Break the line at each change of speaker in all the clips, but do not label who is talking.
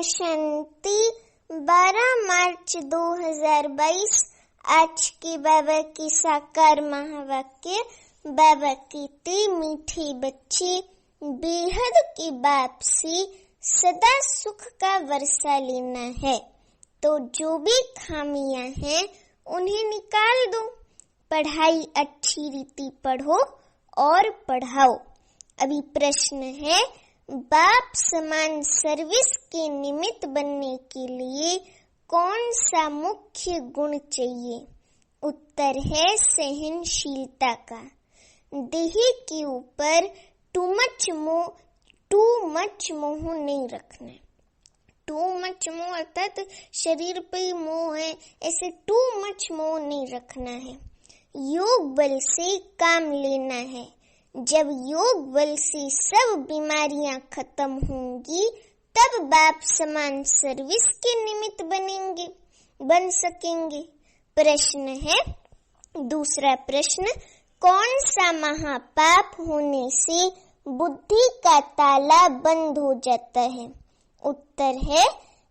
शांति। 12 मार्च 2022 आज के बाबा की साकार महावाक्य। बाबा कहते, मीठे बच्चे, बेहद की बाप से सदा सुख का वर्षा लेना है, तो जो भी खामियां हैं उन्हें निकाल दो। पढ़ाई अच्छी रीति पढ़ो और पढ़ाओ। अभी प्रश्न है, बाप समान सर्विस के निमित्त बनने के लिए कौन सा मुख्य गुण चाहिए? उत्तर है सहनशीलता का। देह के ऊपर टू मच मोह नहीं रखना। टू मच मोह अर्थात शरीर पे ही मोह है, ऐसे टू मच मोह नहीं रखना है। योग बल से काम लेना है। जब योग बल से सब बीमारियां खत्म होंगी, तब बाप समान सर्विस के निमित्त बन सकेंगे। प्रश्न है, दूसरा प्रश्न, कौन सा महापाप होने से बुद्धि का ताला बंद हो जाता है? उत्तर है,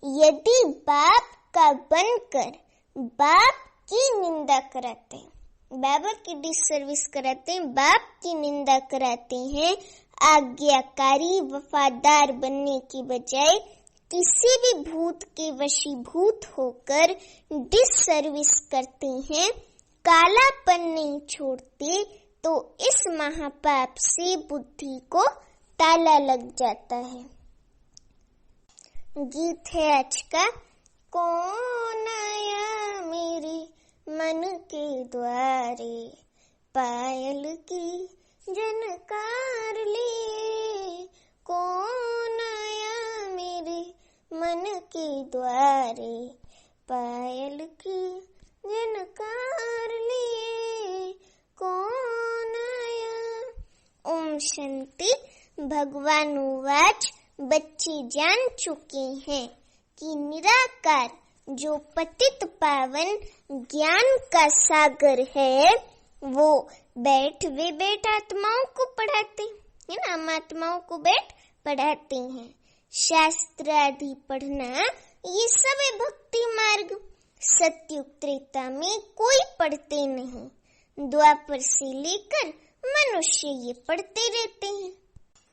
यदि बाप का बनकर बाप की निंदा कराते हैं, बाबा की डिसर्विस कराते हैं, बाप की निंदा कराते हैं, आज्ञाकारी वफादार बनने की बजाय किसी भी भूत के वशीभूत होकर डिसर्विस करते हैं, कालापन नहीं छोड़ते, तो इस महापाप से बुद्धि को ताला लग जाता है। गीत है आज का। कौन आया मेरे मन के द्वारे, पायल की जनकार लिए। कौन आया मेरे मन के द्वारे, पायल की जनकार लिए। कौन आया? ओम शांति। भगवान उवाच, बच्चे जान चुके हैं कि निराकार जो पतित पावन ज्ञान का सागर है, वो बैठ आत्माओं को पढ़ाते है ना, हम आत्माओं को पढ़ाते हैं। शास्त्र आदि पढ़ना ये सब है भक्ति मार्ग। सत्युग त्रेता में कोई पढ़ते नहीं, द्वापर से लेकर मनुष्य ये पढ़ते रहते हैं।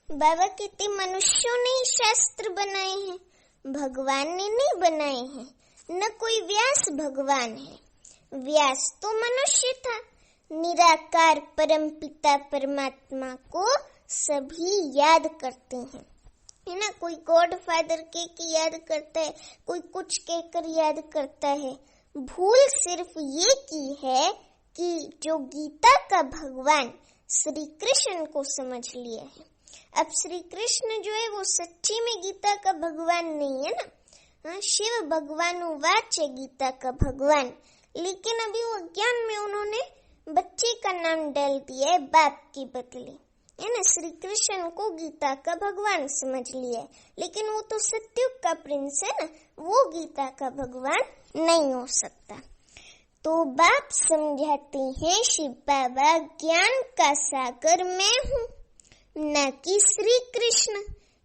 बाबा कहते, मनुष्यों ने ही शास्त्र बनाए हैं, भगवान ने नहीं बनाए हैं। न कोई व्यास भगवान है, व्यास तो मनुष्य था। निराकार परम पिता परमात्मा को सभी याद करते हैं, है ना। कोई गॉड फादर के याद करता है, कोई कुछ कहकर याद करता है। भूल सिर्फ ये की है कि जो गीता का भगवान श्री कृष्ण को समझ लिया है। अब श्री कृष्ण जो है वो सच्ची में गीता का भगवान नहीं है ना। शिव भगवान वाच है गीता का भगवान, लेकिन अभी वो अज्ञान में उन्होंने बच्चे का नाम डाल दिया है बाप के बदले, है ना। श्री कृष्ण को गीता का भगवान समझ लिया है, लेकिन वो तो सत्युग का प्रिंस है ना, वो गीता का भगवान नहीं हो सकता। तो बाप समझाते हैं, शिव बाबा ज्ञान का सागर मैं हूँ, न कि श्री कृष्ण।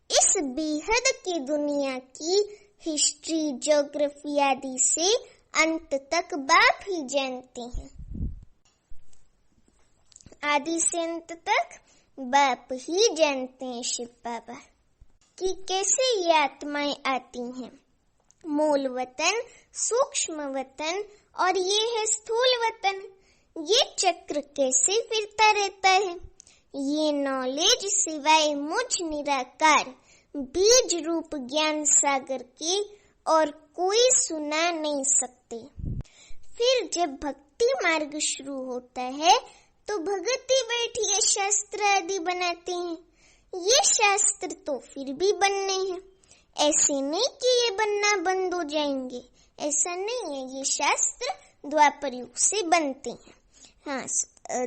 इस बेहद की दुनिया की हिस्ट्री, ज्योग्राफी आदि से अंत तक बाप ही जानते हैं। आदि से अंत तक बाप ही जानते हैं शिव बाबा कि कैसे ये आत्माएं आती हैं। मूल वतन, सूक्ष्म वतन और ये है स्थूल वतन। ये चक्र कैसे फिरता रहता है, ये नॉलेज सिवाय मुझ निराकार बीज रूप ज्ञान सागर के और कोई सुना नहीं सकते। फिर जब भक्ति मार्ग शुरू होता है तो भगति बैठिए शास्त्र आदि बनाते हैं। ये शास्त्र तो फिर भी बनने हैं, ऐसे नहीं कि ये बनना बंद हो जाएंगे, ऐसा नहीं है। ये शास्त्र द्वापर युग से बनते हैं। हाँ,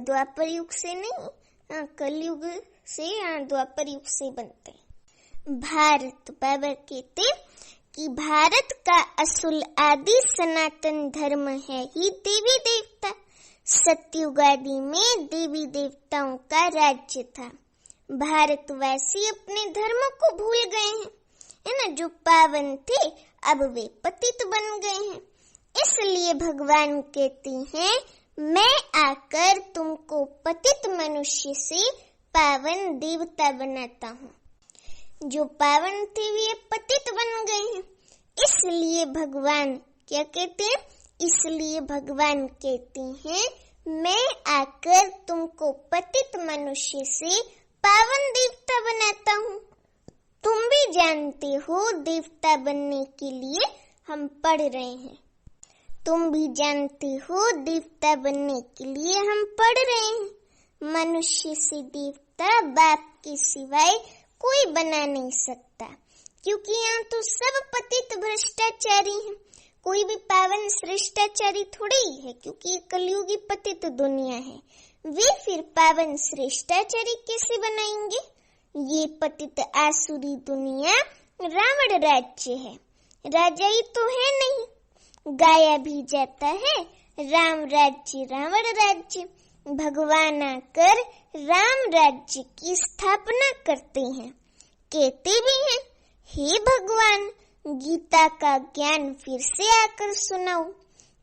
द्वापर युग से नहीं, हाँ कलयुग से, हाँ द्वापर युग से बनते हैं। भारत, बाबा कहते कि भारत का असुल आदि सनातन धर्म है ही देवी देवता। सतयुग आदि में देवी देवताओं का राज्य था। भारतवासी अपने धर्म को भूल गए हैं, है ना, जो पावन थे अब वे पतित बन गए हैं। इसलिए भगवान कहते हैं मैं आकर तुमको पतित मनुष्य से पावन देवता बनाता हूँ। जो पावन थे वे पतित बन गए हैं। इसलिए भगवान क्या कहते हैं? इसलिए भगवान कहते हैं मैं आकर तुमको पतित मनुष्य से पावन देवता बनाता हूँ। तुम भी जानते हो देवता बनने के लिए हम पढ़ रहे हैं। तुम भी जानते हो देवता बनने के लिए हम पढ़ रहे हैं। मनुष्य से देवता बाप के सिवाय कोई बना नहीं सकता, क्योंकि यहाँ तो सब पतित भ्रष्टाचारी हैं। कोई भी पावन श्रेष्ठाचारी थोड़ी ही है, क्योंकि ये कलयुगी पतित दुनिया है। वे फिर पावन श्रेष्ठाचारी कैसे बनाएंगे? ये पतित आसुरी दुनिया रावण राज्य है, राजा ही तो है नहीं। गाया भी जाता है राम राज्य रावण राज्य। भगवान आकर राम राज्य की स्थापना करते हैं, कहते भी हैं हे भगवान गीता का ज्ञान फिर से आकर सुनाओ।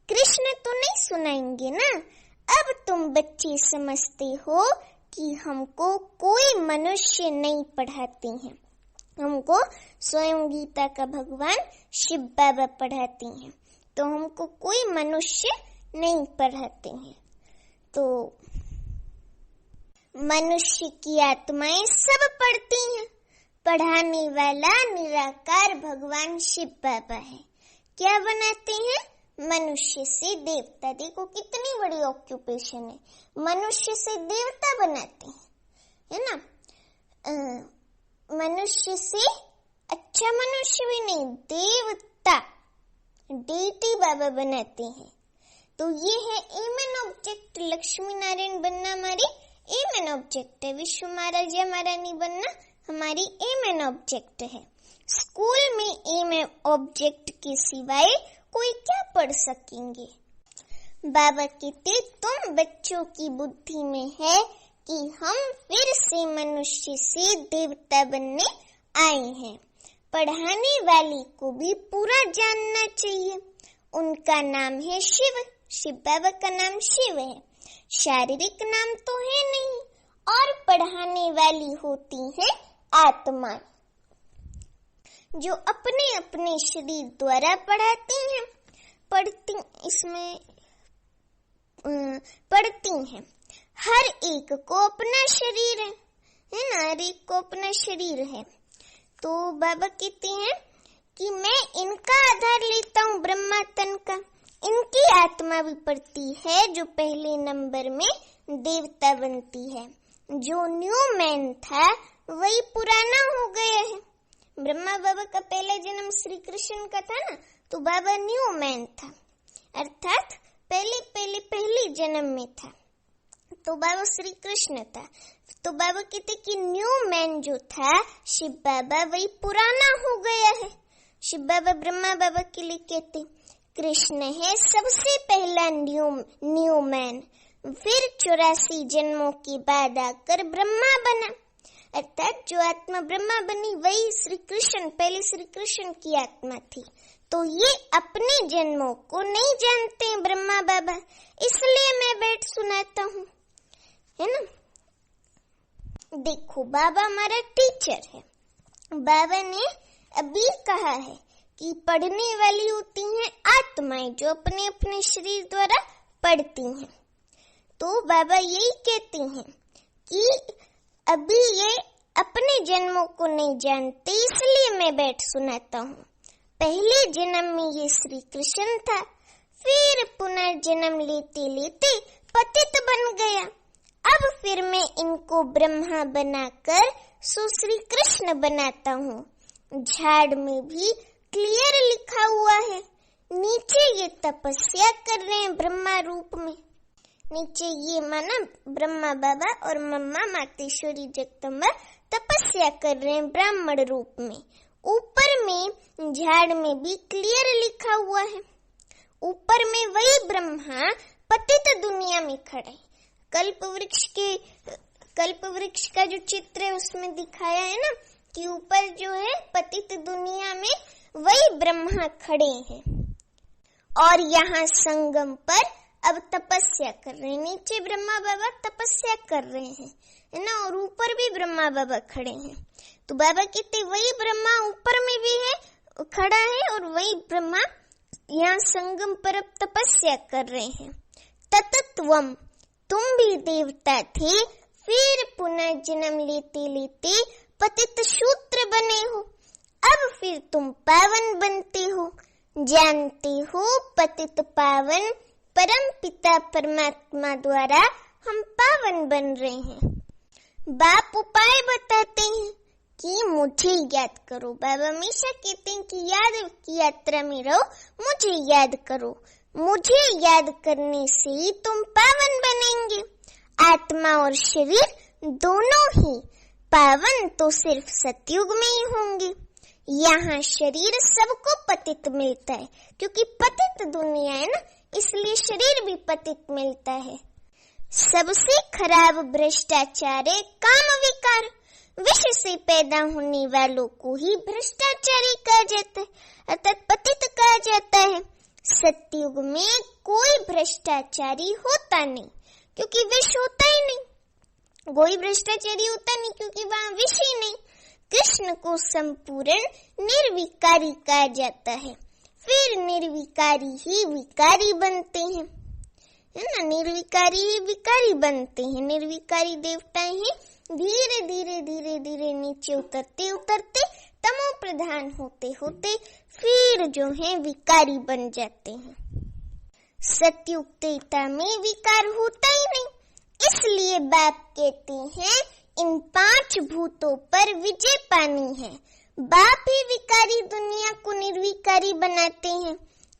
कृष्ण तो नहीं सुनाएंगे ना। अब तुम बच्चे समझते हो कि हमको कोई मनुष्य नहीं पढ़ाते हैं, हमको स्वयं गीता का भगवान शिव बाबा पढ़ाते हैं, तो हमको कोई मनुष्य नहीं पढ़ाते हैं। तो मनुष्य की आत्माएं सब पढ़ती हैं। पढ़ाने वाला निराकार भगवान शिव बाबा है। क्या बनाते हैं? मनुष्य से देवता। देखो कितनी बड़ी ऑक्यूपेशन है, मनुष्य से देवता बनाते हैं, है ना। मनुष्य से अच्छा मनुष्य भी नहीं, देवता डेटी बाबा बनाते हैं। तो ये है aim and object. Lakshmi Narayan बनना हमारी एम एन ऑब्जेक्ट है। विश्व महाराजा महारानी बनना हमारी एम एन ऑब्जेक्ट है। स्कूल में एम एन ऑब्जेक्ट के सिवाय कोई क्या पढ़ सकेंगे? बाबा कहते तुम बच्चों की बुद्धि में है कि हम फिर से मनुष्य से देवता बनने आए हैं। पढ़ाने वाले को भी पूरा जानना चाहिए। उनका नाम है शिव। शिव बाबा का नाम शिव है, शारीरिक नाम तो है नहीं। और पढ़ाने वाली होती है आत्मा, जो अपने अपने शरीर द्वारा पढ़ाती हैं, पढ़ती हैं। हर एक को अपना शरीर है ना, हर एक को अपना शरीर है। तो बाबा कहते हैं कि मैं इनका आधार लेता हूँ, ब्रह्मा तन का। इनकी आत्मा भी पढ़ती है, जो पहले नंबर में देवता बनती है। जो न्यू मैन था वही पुराना हो गया है। ब्रह्मा बाबा का पहला जन्म श्री कृष्ण का था ना, तो बाबा न्यू मैन था, अर्थात पहले जन्म में था, तो बाबा श्री कृष्ण था। तो बाबा कहते कि न्यू मैन जो था शिव बाबा वही पुराना हो गया है। शिव बाबा ब्रह्मा बाबा के लिए कहते कृष्ण है सबसे पहला न्यू मैन, फिर 84 जन्मों के बाद आकर ब्रह्मा बना। अर्थात जो आत्मा ब्रह्मा बनी वही श्री कृष्ण, पहले श्री कृष्ण की आत्मा थी। तो ये अपने जन्मों को नहीं जानते हैं ब्रह्मा बाबा, इसलिए मैं बैठ सुनाता हूँ, है ना। देखो बाबा हमारा टीचर है। बाबा ने अभी कहा है कि पढ़ने वाली होती हैं आत्माएं, जो अपने अपने शरीर द्वारा पढ़ती हैं। तो बाबा यही कहते हैं कि अभी ये अपने जन्मों को नहीं जानते, इसलिए मैं बैठ सुनाता हूँ। पहले जन्म में ये श्री कृष्ण था, फिर पुनर्जन्म लेते लेते पतित बन गया। अब फिर मैं इनको ब्रह्मा बनाकर श्री कृष्ण बनाता हूँ। झाड़ में भी क्लियर लिखा हुआ है, नीचे ये तपस्या कर रहे हैं ब्रह्मा रूप में। नीचे ये माना ब्रह्मा बाबा और मम्मा मातेश्वरी जगदम्बा तपस्या कर रहे हैं ब्राह्मण रूप में। ऊपर में झाड़ में भी क्लियर लिखा हुआ है। ऊपर में वही ब्रह्मा पतित दुनिया में खड़े। कल्प वृक्ष का जो चित्र है उसमें दिखाया है ना के ऊपर जो है पतित दुनिया में वही ब्रह्मा खड़े हैं और यहाँ संगम पर अब तपस्या कर रहे हैं। नीचे ब्रह्मा बाबा तपस्या कर रहे हैं, है ना, और ऊपर भी ब्रह्मा बाबा खड़े हैं। तो बाबा कहते वही ब्रह्मा ऊपर में भी है, खड़ा है, और वही ब्रह्मा यहाँ संगम पर अब तपस्या कर रहे हैं। ततत्वम, तुम भी देवता थे, फिर पुनः जन्म लेते लेते पतित शूद्र बने हो, अब फिर तुम पावन बनते हो। जानते हो पतित पावन परम पिता परमात्मा द्वारा हम पावन बन रहे हैं। बाप उपाय बताते हैं कि मुझे याद करो। बाबा हमेशा कहते हैं कि याद की यात्रा में रहो, मुझे याद करो। मुझे याद करने से ही तुम पावन बनेंगे। आत्मा और शरीर दोनों ही पावन तो सिर्फ सतयुग में ही होंगे। यहाँ शरीर सबको पतित मिलता है, क्योंकि पतित दुनिया है ना, इसलिए शरीर भी पतित मिलता है। सबसे खराब भ्रष्टाचार है काम विकार। विश्व से पैदा होने वालों को ही भ्रष्टाचारी कहा जाता है, अर्थात पतित कहा जाता है। सतयुग में कोई भ्रष्टाचारी होता नहीं, क्योंकि विष होता ही नहीं। कोई भ्रष्टाचारी होता नहीं क्योंकि वहाँ विष ही नहीं। कृष्ण को संपूर्ण निर्विकारी कहा जाता है, फिर निर्विकारी ही विकारी बनते हैं, है ना, निर्विकारी ही विकारी बनते हैं। निर्विकारी देवताएं हैं, धीरे धीरे धीरे धीरे नीचे उतरते उतरते तमो प्रधान होते होते फिर जो है विकारी बन जाते हैं। सतयुग त्रेता में विकार होता ही नहीं, इसलिए बाप कहते हैं इन 5 भूतों पर विजय पानी है। बाप ही विकारी दुनिया को निर्विकारी बनाते हैं।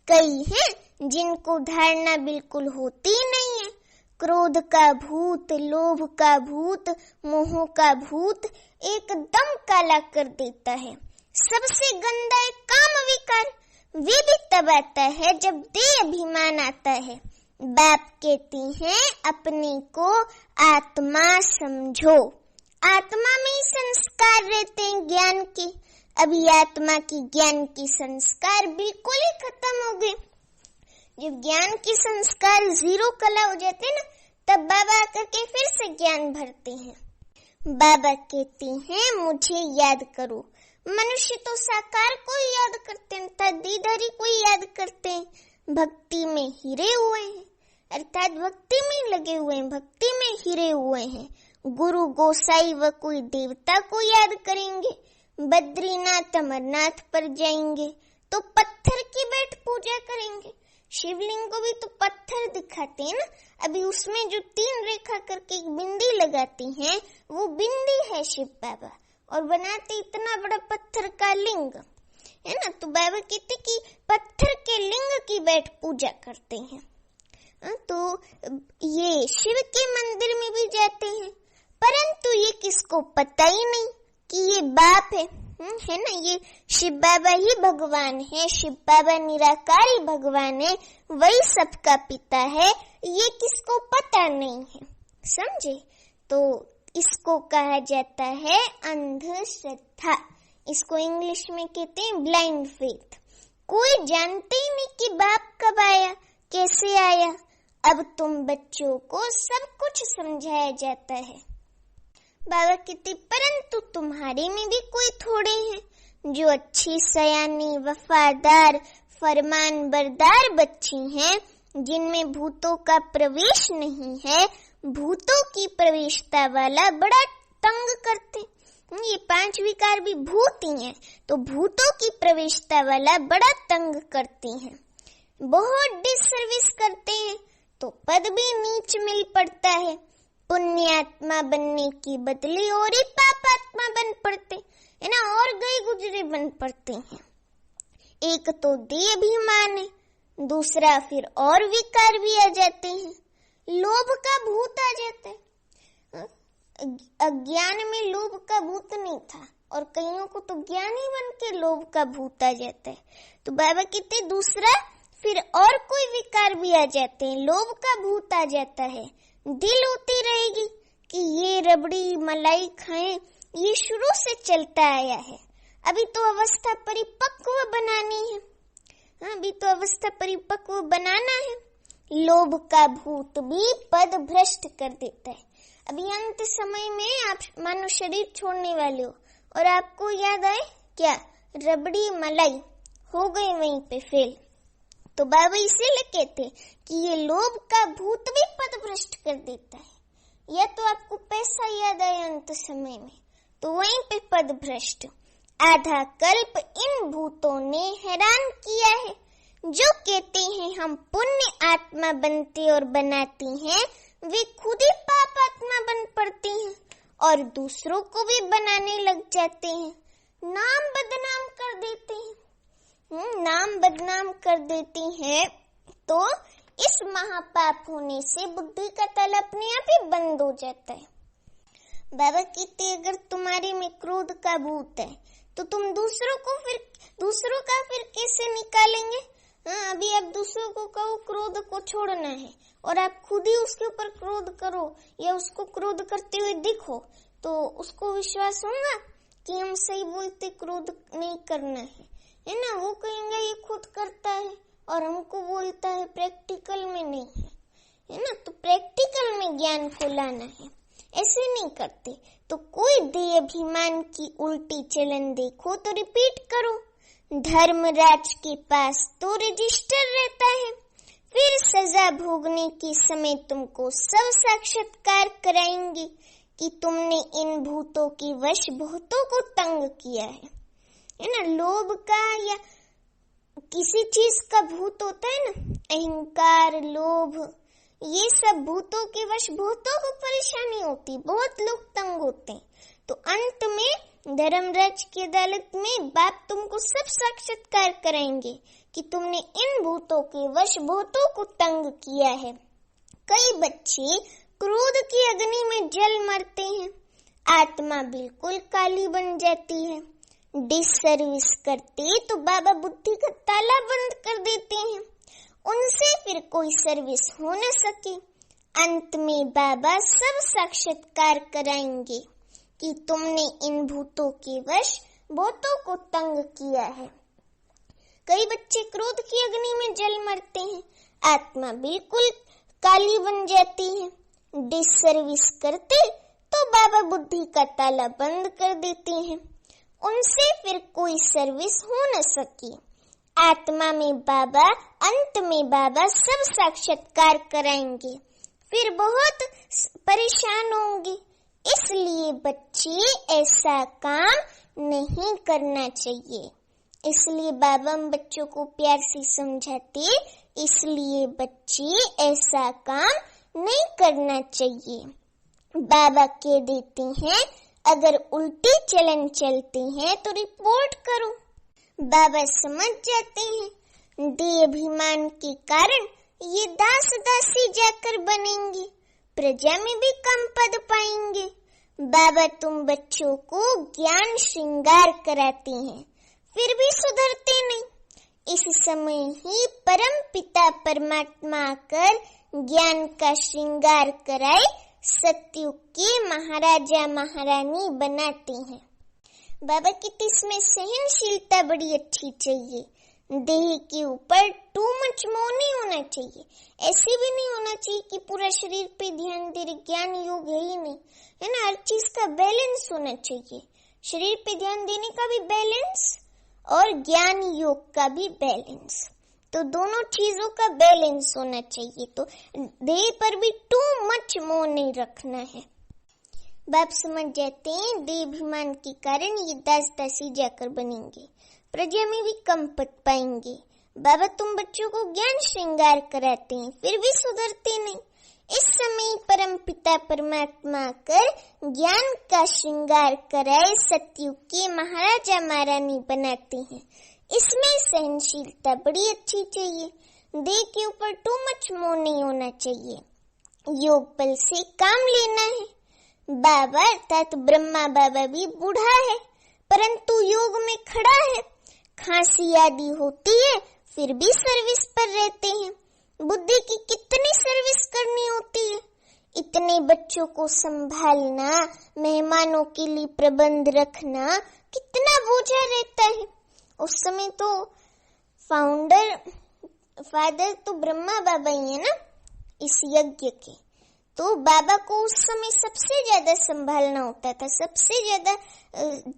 कई हैं जिनको धारणा बिल्कुल होती ही नहीं है। क्रोध का भूत, लोभ का भूत, मोह का भूत एकदम काला कर देता है। सबसे गंदा है काम विकार। वे भी तब आता है जब देह अभिमान आता है। बाप कहती हैं अपने को आत्मा समझो। आत्मा में ही संस्कार रहते हैं ज्ञान के। अभी आत्मा की ज्ञान की संस्कार बिल्कुल ही खत्म हो गए। जब ज्ञान की संस्कार 0 कला हो जाते हैं ना, तब बाबा आकर के फिर से ज्ञान भरते हैं। बाबा कहते हैं मुझे याद करो। मनुष्य तो साकार को ही याद करते हैं, अर्थात देहधारी को ही याद करते हैं। भक्ति में हिरे हुए हैं, अर्थात भक्ति में लगे हुए हैं, भक्ति में हिरे हुए हैं। गुरु गोसाई व कोई देवता को याद करेंगे। बद्रीनाथ अमरनाथ पर जाएंगे तो पत्थर की बैठ पूजा करेंगे। शिवलिंग को भी तो पत्थर दिखाते हैं ना। अभी उसमें जो 3 रेखा करके एक बिंदी लगाती हैं, वो बिंदी है शिव बाबा, और बनाते इतना बड़ा पत्थर का लिंग, है ना। तो बाबा कहते कि पत्थर के लिंग की बैठ पूजा करते हैं। तो ये शिव के मंदिर में भी जाते हैं, परंतु ये किसको पता ही नहीं कि ये बाप है ना। ये शिव बाबा ही भगवान है। शिव बाबा निराकारी भगवान है, वही सबका पिता है। ये किसको पता नहीं है, समझे। तो इसको कहा जाता है अंधश्रद्धा। इसको इंग्लिश में कहते हैं ब्लाइंड फेथ। कोई जानते ही नहीं कि बाप कब आया, कैसे आया। अब तुम बच्चों को सब कुछ समझाया जाता है। बाबा कहते परंतु तुम्हारे में भी कोई थोड़े हैं जो अच्छी सयानी वफादार फरमान बरदार बच्ची हैं, जिनमें भूतों का प्रवेश नहीं है। भूतों की प्रवेशता वाला बड़ा तंग करते। ये 5 विकार भी भूत ही हैं, तो भूतों की प्रवेशता वाला बड़ा तंग करते हैं। बहुत डिसर्विस करते हैं तो पद भी नीच मिल पड़ता है। पुण्यात्मा बनने की बदले और ही पापात्मा बन पड़ते है ना, और गए गुजरे बन पड़ते हैं। एक तो देह अभिमान है, दूसरा फिर और विकार भी आ जाते हैं। लोभ का भूत आ जाता है। अज्ञान में लोभ का भूत नहीं था, और कईयों को तो ज्ञानी बन के लोभ का भूत आ जाता है। तो बाबा कहते दूसरा फिर और कोई विकार भी आ जाते हैं। लोभ का भूत आ जाता है। दिल होती रहेगी कि ये रबड़ी मलाई खाएं, ये शुरू से चलता आया है। अभी तो अवस्था परिपक्व बनानी है। अभी तो अवस्था परिपक्व बनाना है। लोभ का भूत भी पद भ्रष्ट कर देता है। अभी अंत समय में आप मानो शरीर छोड़ने वाले हो और आपको याद आए क्या, रबड़ी मलाई हो गई वहीं पे फेल। तो बाबा इसीलिए कहते कि ये लोभ का भूत भी पद भ्रष्ट कर देता है। या तो आपको पैसा याद आए अंत समय में, तो वहीं पे पद भ्रष्ट। आधा कल्प इन भूतों ने हैरान किया है। जो कहते हैं हम पुण्य आत्मा बनते और बनाती हैं, वे खुद ही पाप आत्मा बन पड़ती हैं और दूसरों को भी बनाने लग जाते हैं। नाम बदनाम कर देते हैं। नाम बदनाम कर देती हैं तो इस महापाप होने से बुद्धि का तल अपने आप ही बंद हो जाता है। बाबा कहते अगर तुम्हारे में क्रोध का भूत है तो तुम दूसरों का फिर कैसे निकालेंगे। अभी आप दूसरों को कहो क्रोध को छोड़ना है और आप खुद ही उसके ऊपर क्रोध करो या उसको क्रोध करते हुए दिखो, तो उसको विश्वास होगा कि हम सही बोलते, क्रोध नहीं करना है ना। वो कहेंगे ये खुद करता है और हमको बोलता है, प्रैक्टिकल में नहीं है ना। तो प्रैक्टिकल में ज्ञान को लाना है, ऐसे नहीं करते। तो कोई देह अभिमान की उल्टी चलन देखो तो रिपीट करो। धर्मराज के पास तो रजिस्टर रहता है, फिर सजा भोगने के समय तुमको सब साक्षात्कार कराएंगे कि तुमने इन भूतों के वश भूतों को तंग किया है ना। लोभ का या किसी चीज का भूत होता है ना, अहंकार, लोभ, ये सब भूतों के वश भूतों को परेशानी होती, बहुत लोग तंग होते हैं। तो अंत में धर्मराज की अदालत में बाप तुमको सब साक्षात्कार कराएंगे कि तुमने इन भूतों के वश भूतों को तंग किया है। कई बच्चे क्रोध की अग्नि में जल मरते हैं, आत्मा बिल्कुल काली बन जाती है। डिसर्विस करते तो बाबा बुद्धि का ताला बंद कर देते हैं, उनसे फिर कोई सर्विस हो न सके। अंत में बाबा सब साक्षात्कार कराएंगे कि तुमने इन भूतों के वश भूतों को तंग किया है। कई बच्चे क्रोध की अग्नि में जल मरते हैं, आत्मा बिल्कुल काली बन जाती है। डिसर्विस करते तो बाबा बुद्धि का ताला बंद कर देते हैं, उनसे फिर कोई सर्विस हो न सकी। आत्मा में बाबा, अंत में बाबा सब साक्षात्कार कराएंगे, फिर बहुत परेशान होंगे। इसलिए बच्चे ऐसा काम नहीं करना चाहिए। इसलिए बाबा हम बच्चों को प्यार से समझाते, इसलिए बच्चे ऐसा काम नहीं करना चाहिए। बाबा कह देते हैं अगर उल्टे चलन चलते हैं तो रिपोर्ट करो। बाबा समझ जाते हैं देह अभिमान के कारण ये दास दासी जाकर बनेंगे, प्रजा में भी कम पद पाएंगे। बाबा तुम बच्चों को ज्ञान श्रृंगार कराते हैं, फिर भी सुधरते नहीं। इस समय ही परम पिता परमात्मा आकर ज्ञान का श्रृंगार कराए सत्युग के महाराजा महारानी बनाते हैं। बाबा की इसमें सहनशीलता बड़ी अच्छी चाहिए। देह के ऊपर टू मच मोह नहीं होना चाहिए। ऐसे भी नहीं होना चाहिए कि पूरा शरीर पे ध्यान दे रहे, ज्ञान योग है ही नहीं, है ना। हर चीज का बैलेंस होना चाहिए। शरीर पे ध्यान देने का भी बैलेंस और ज्ञान योग का भी बैलेंस, तो दोनों चीजों का बैलेंस होना चाहिए। तो देह पर भी टू मच मोह नहीं रखना है। बाप समझ जाते हैं देह अभिमान के कारण ये दास दासी जाकर बनेंगे, प्रजा में भी कम पद पाएंगे। बाबा तुम बच्चों को ज्ञान श्रृंगार कराते हैं, फिर भी सुधरते नहीं। इस समय परम पिता परमात्मा कर ज्ञान का श्रृंगार कराए सत्युग के महाराजा महारानी बनाते हैं। इसमें सहनशीलता बड़ी अच्छी चाहिए। देह के ऊपर टू मच मोह नहीं होना चाहिए। योग बल से काम लेना है। बाबा अर्थात ब्रह्मा बाबा भी बूढ़ा है, परंतु योग में खड़ा है। खांसी आदि होती है फिर भी सर्विस पर रहते हैं। बुद्धि की कितनी सर्विस करनी होती है, इतने बच्चों को संभालना, मेहमानों के लिए प्रबंध रखना कितना बोझा रहता है। उस समय तो फादर तो ब्रह्मा बाबा ही है ना इस यज्ञ के, तो बाबा को उस समय सबसे ज्यादा संभालना होता था, सबसे ज्यादा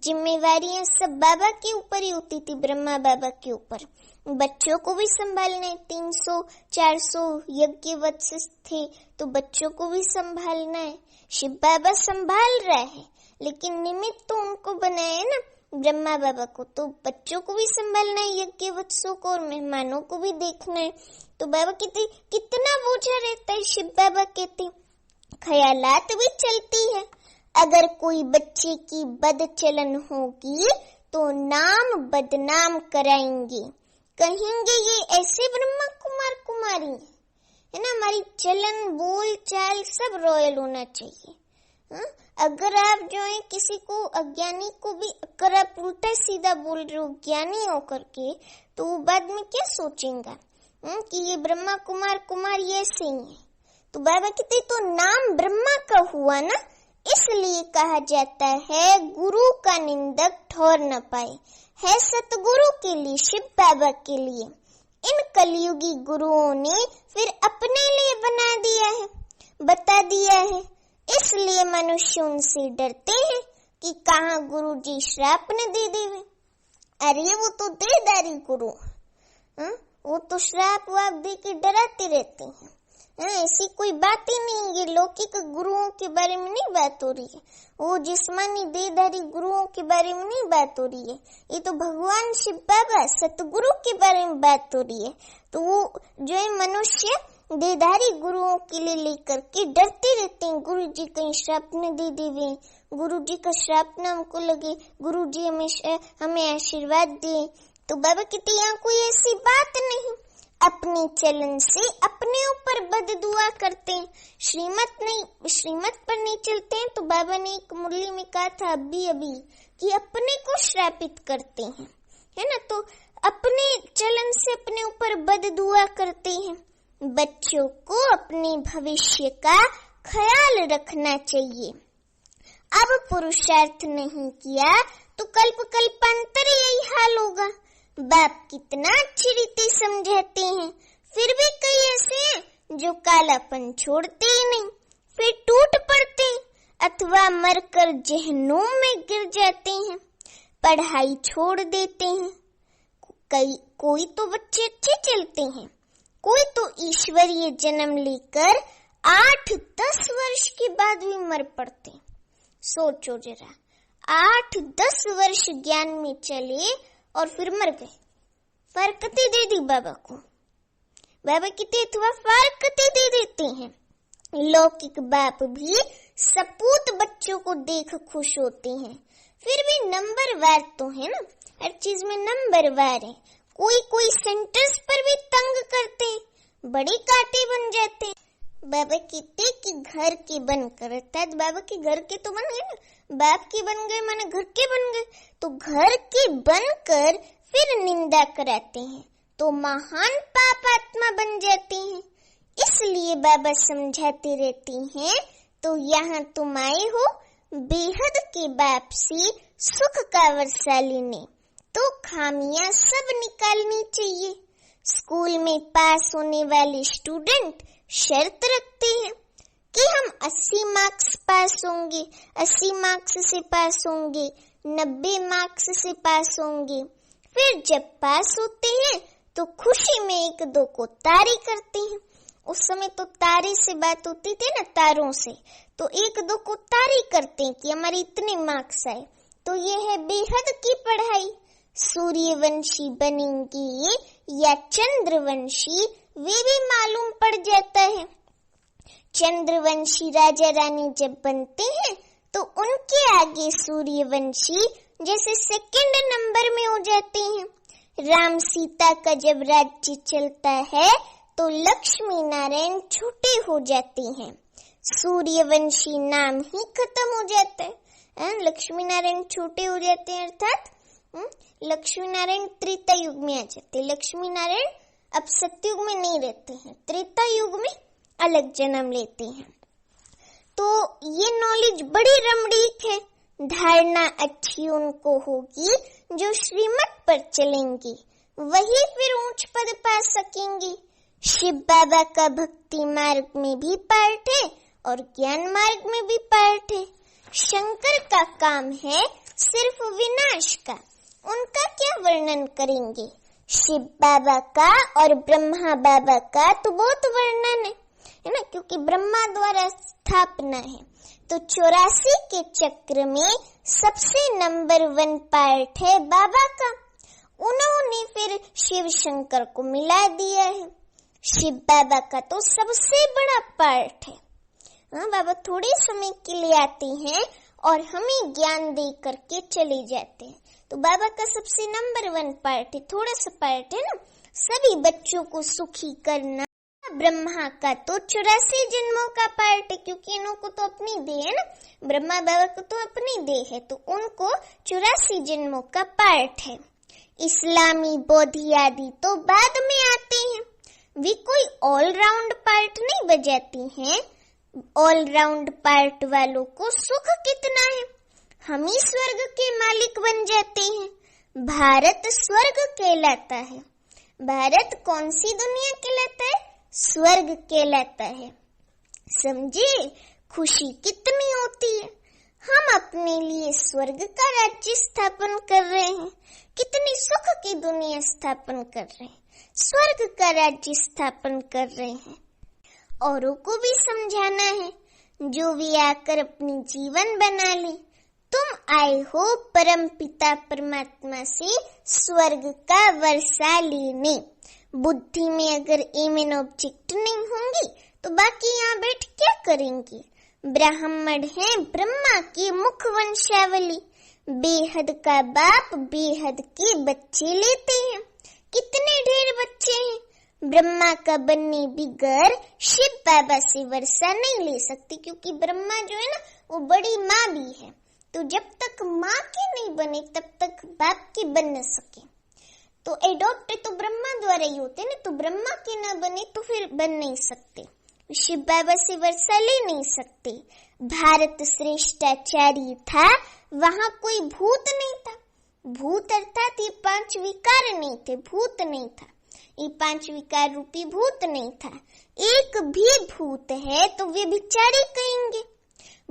जिम्मेवारियां सब बाबा के ऊपर ही होती थी, ब्रह्मा बाबा के ऊपर। बच्चों को भी संभालना है, 300-400 यज्ञ वत्स थे तो बच्चों को भी संभालना है। शिव बाबा संभाल रहा है लेकिन निमित्त तो उनको बनाया है ना ब्रह्मा बाबा को, तो बच्चों को भी संभालना है, यज्ञ वत्सों को, और मेहमानों को भी देखना है। तो बाबा कहते कितना बोझा रहता है। शिव बाबा कहते ख्यालात भी चलती है, अगर कोई बच्चे की बदचलन होगी तो नाम बदनाम कराएंगे, कहेंगे ये ऐसे ब्रह्मा कुमार कुमारी है ना। हमारी चलन बोल चाल सब रॉयल होना चाहिए। अगर आप जो है किसी को अज्ञानी को भी अगर आप उल्टा सीधा बोल रहे हो ज्ञानी होकर के, तो वो बाद में क्या सोचेंगे कि ये ब्रह्मा कुमार कुमारी ऐसे ही है। तो बाबा कहते तो नाम ब्रह्मा का हुआ ना, इसलिए कहा जाता है गुरु का निंदक ठहर न पाए, है सतगुरु के लिए, शिव बाबा के लिए। इन कलयुगी गुरुओं ने फिर अपने लिए बना दिया है, बता दिया है, इसलिए मनुष्य उनसे डरते हैं कि कहाँ गुरु जी श्राप न दे देवे। अरे वो तो देदारी गुरु, वो तो श्राप वाप दे के डराते रहते हैं। ऐसी कोई बात ही नहीं, ये लौकिक गुरुओं के बारे में नहीं बात हो रही है, वो जिस्मानी देहधारी गुरुओं के बारे में नहीं बात हो रही है, ये तो भगवान शिव बाबा सतगुरु के बारे में बात हो रही है। तो वो जो है मनुष्य देहधारी गुरुओं के लिए लेकर के डरते रहते हैं, गुरु जी कहीं श्राप न दे देवे, गुरु जी का श्राप न हमको लगे, गुरु जी हमें आशीर्वाद दे। तो बाबा कहते यहाँ कोई ऐसी बात नहीं, अपने चलन से अपने ऊपर बददुआ करते हैं, श्रीमत पर नहीं चलते हैं। तो बाबा ने एक मुरली में कहा था अभी कि अपने को श्रापित करते हैं, है ना। तो अपने चलन से अपने ऊपर बददुआ करते हैं। बच्चों को अपने भविष्य का ख्याल रखना चाहिए। अब पुरुषार्थ नहीं किया तो कल्पांतर यही हाल होगा। बाप कितना अच्छी रीति समझाते हैं, फिर भी कई ऐसे हैं जो कालापन छोड़ते ही नहीं, फिर टूट पड़ते हैं अथवा मरकर जहन्नुम में गिर जाते हैं, पढ़ाई छोड़ देते हैं। कोई तो बच्चे अच्छे चलते हैं, कोई तो ईश्वरीय जन्म लेकर 8-10 वर्ष के बाद भी मर पड़ते। सोचो जरा, 8-10 वर्ष ज्ञान में चले और फिर मर गए। फारकती दे दी बाबा को, बाबा कहते अथवा फारकती दे देते हैं। लौकिक बाप भी सपूत बच्चों को देख खुश होते हैं, फिर भी नंबर वार तो है ना, हर चीज में नंबर वार है। कोई सेंटर्स पर भी तंग करते हैं, बड़े कांटे बन जाते हैं। बाबा कहते कि घर के बनकर, अर्थात बाबा के घर के तो बन गए ना, बाप के बन गए माने घर के बन गए, तो घर के बनकर फिर निंदा कराते हैं तो महान पापात्मा बन जाते हैं। इसलिए बाबा समझाते रहते हैं, तो यहाँ तुम आए हो बेहद के बाप से सुख का वर्षा लेने, तो खामियां सब निकालनी चाहिए। स्कूल में पास होने वाले स्टूडेंट शर्त रखते हैं कि हम 80 मार्क्स पास होंगे, 80 मार्क्स से पास होंगे, 90 मार्क्स से पास होंगे। फिर जब पास होते हैं तो खुशी में 1-2 को तारी करते हैं। उस समय तो तारे से बात होती थी ना, तारों से, तो 1-2 को तारी करते हैं कि हमारे इतने मार्क्स आए। तो ये है बेहद की पढ़ाई। सूर्यवंशी बनेंगे या चंद्रवंशी वे भी मालूम पड़ जाता है। चंद्रवंशी राजा रानी जब बनते हैं तो उनके आगे सूर्यवंशी जैसे सेकंड नंबर में हो जाते हैं। राम सीता का जब राज्य चलता है तो लक्ष्मी नारायण छोटे हो जाते हैं, सूर्यवंशी नाम ही खत्म हो जाता है। लक्ष्मी नारायण छोटे हो जाते हैं, अर्थात लक्ष्मी नारायण त्रेता युग में आ जाते हैं। लक्ष्मी नारायण अब सतयुग में नहीं रहते हैं, त्रेता युग में अलग जन्म लेते हैं। तो ये नॉलेज बड़ी रमणीक है। धारणा अच्छी उनको होगी जो श्रीमत पर चलेंगी, वही फिर ऊंच पद पा सकेंगी। शिव बाबा का भक्ति मार्ग में भी पार्ट है और ज्ञान मार्ग में भी पार्ट है। शंकर का काम है सिर्फ विनाश का, उनका क्या वर्णन करेंगे। शिव बाबा का और ब्रह्मा बाबा का तो बहुत वर्णन है ना, क्योंकि ब्रह्मा द्वारा स्थापना है। तो 84 के चक्र में सबसे नंबर 1 पार्ट है बाबा का। उन्होंने फिर शिव शंकर को मिला दिया है। शिव बाबा का तो सबसे बड़ा पार्ट है। हाँ, बाबा थोड़े समय के लिए आते हैं और हमें ज्ञान दे करके चले जाते हैं। तो बाबा का सबसे नंबर 1 पार्ट है, थोड़ा सा पार्ट है ना, सभी बच्चों को सुखी करना। ब्रह्मा का तो 84 जन्मों का पार्ट है, क्योंकि इन्हों को तो अपनी देह है ना, ब्रह्मा बाबा को तो अपनी देह है, तो उनको 84 जन्मों का पार्ट है। इस्लामी बौद्ध आदि तो बाद में आते हैं, वे कोई ऑलराउंड पार्ट नहीं बजाती हैं। ऑलराउंड पार्ट वालों को सुख कितना है, हम ही स्वर्ग के मालिक बन जाते हैं। भारत स्वर्ग कहलाता है। भारत कौन सी दुनिया कहलाता है? स्वर्ग कहलाता है। समझे खुशी कितनी होती है। हम अपने लिए स्वर्ग का राज्य स्थापन कर रहे हैं, कितनी सुख की दुनिया स्थापन कर रहे हैं, स्वर्ग का राज्य स्थापन कर रहे हैं। औरों को भी समझाना है, जो भी आकर अपनी जीवन बना ले। तुम आए हो परम पिता परमात्मा से स्वर्ग का वर्षा लेने। बुद्धि में अगर एम एन ऑब्जेक्ट नहीं होंगी तो बाकी यहाँ बैठ क्या करेंगे। ब्राह्मण है ब्रह्मा की मुख वंशावली, बेहद का बाप बेहद के बच्चे लेते हैं। कितने ढेर बच्चे हैं। ब्रह्मा का बनने बिगर शिव बाबा से वर्षा नहीं ले सकती, क्योंकि ब्रह्मा जो है ना वो बड़ी माँ भी है। तो जब तक माँ के नहीं बने तब तक बाप के बन न सके। तो एडॉप्ट तो ब्रह्मा द्वारा ही होते ना, तो ब्रह्मा के न बने तो फिर बन नहीं सकते, शिव बाबा से वर्षा ले नहीं सकते। भारत श्रेष्ठाचार्य था, वहाँ कोई भूत नहीं था। भूत अर्थात ये 5 विकार नहीं थे, भूत नहीं था। ये 5 विकार रूपी भूत नहीं था। एक भी भूत है तो वे बिचारे कहेंगे।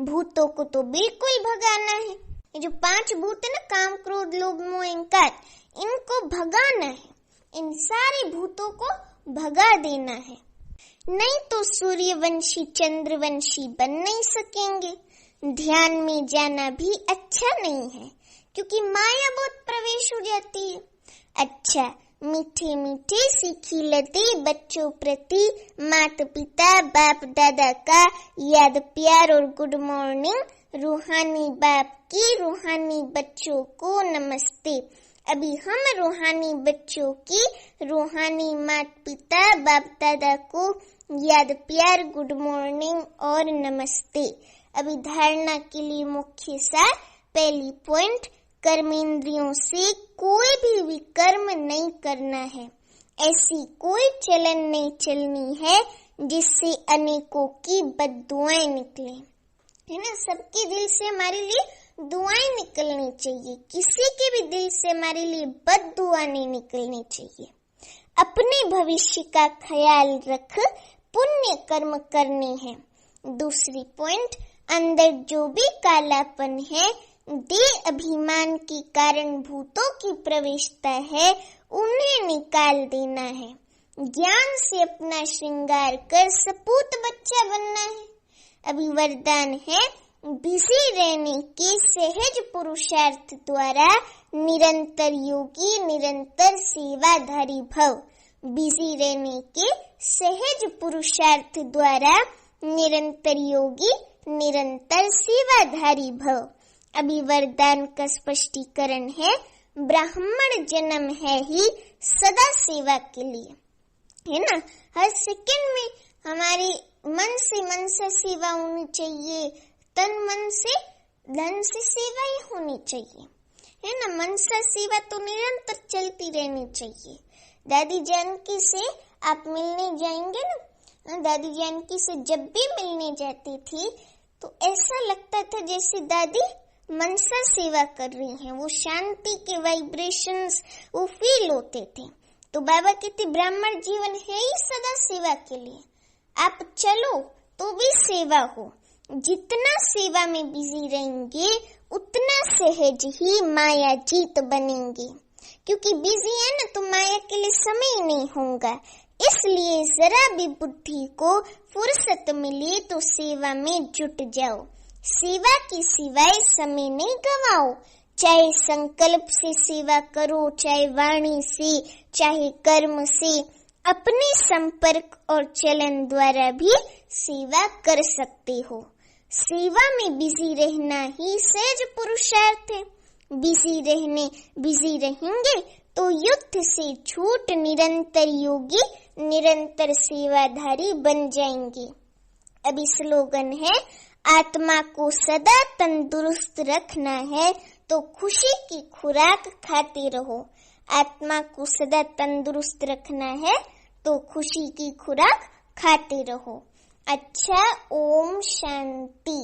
भूतों को तो बिल्कुल भगाना है। ये जो 5 भूत है ना, काम क्रोध लोभ मोह अहंकार, इनको भगाना है। इन सारे भूतों को भगा देना है, नहीं तो सूर्यवंशी चंद्रवंशी बन नहीं सकेंगे। ध्यान में जाना भी अच्छा नहीं है, क्योंकि माया बहुत प्रवेश हो जाती है। अच्छा, मीठे मीठे सीखी लते बच्चों प्रति माता पिता बाप दादा का याद प्यार और गुड मॉर्निंग। रूहानी बाप की रूहानी बच्चों को नमस्ते। अभी हम रूहानी बच्चों की रूहानी माता पिता बाप दादा को याद प्यार गुड मॉर्निंग और नमस्ते। अभी धारणा के लिए मुख्य सार, पहली पॉइंट, कर्मेंद्रियों से कोई भी विकर्म नहीं करना है। ऐसी कोई चलन नहीं चलनी है जिससे अनेकों की बद्दुआएं निकले, है ना। सबके दिल से हमारे लिए दुआएं निकलनी चाहिए, किसी के भी दिल से हमारे लिए बद्दुआ नहीं निकलनी चाहिए। अपने भविष्य का ख्याल रख पुण्य कर्म करने हैं। दूसरी पॉइंट, अंदर जो भी कालापन है, देह अभिमान के कारण भूतों की प्रवेशता है, उन्हें निकाल देना है। ज्ञान से अपना श्रृंगार कर सपूत बच्चा बनना है। अभी वरदान है, बिजी रहने के सहज पुरुषार्थ द्वारा निरंतर योगी निरंतर सेवाधारी भव। बिजी रहने के सहज पुरुषार्थ द्वारा निरंतर योगी निरंतर सेवाधारी भव। अभी वरदान का स्पष्टीकरण है, ब्राह्मण जन्म है ही सदा सेवा के लिए, है ना। हर सेकंड में हमारी मन से मनसा सेवा होनी चाहिए, तन मन से धन से सेवा ही होनी चाहिए, है ना। मनसा सेवा तो निरंतर चलती रहनी चाहिए। दादी जानकी से आप मिलने जाएंगे ना, दादी जानकी से जब भी मिलने जाती थी तो ऐसा लगता था जैसे दादी मनसा सेवा कर रही हैं। वो शांति के वाइब्रेशंस वो फील होते थे। तो बाबा कहते ब्राह्मण जीवन है ही सदा सेवा के लिए, आप चलो तो भी सेवा हो। जितना सेवा में बिजी रहेंगे उतना सहज ही माया जीत बनेंगे, क्योंकि बिजी है ना तो माया के लिए समय नहीं होगा। इसलिए जरा भी बुद्धि को फुर्सत मिले तो सेवा में जुट जाओ। सेवा की सिवाय समय नहीं गवाओ। चाहे संकल्प से सेवा करो, चाहे वाणी से, चाहे कर्म से, अपने संपर्क और चलन द्वारा भी सेवा कर सकते हो। सेवा में बिजी रहना ही सहज पुरुषार्थ है। बिजी रहेंगे तो युद्ध से छूट निरंतर योगी, निरंतर सेवाधारी बन जाएंगे। अभी स्लोगन है, आत्मा को सदा तंदुरुस्त रखना है तो खुशी की खुराक खाते रहो। आत्मा को सदा तंदुरुस्त रखना है तो खुशी की खुराक खाते रहो। अच्छा, ओम शांति।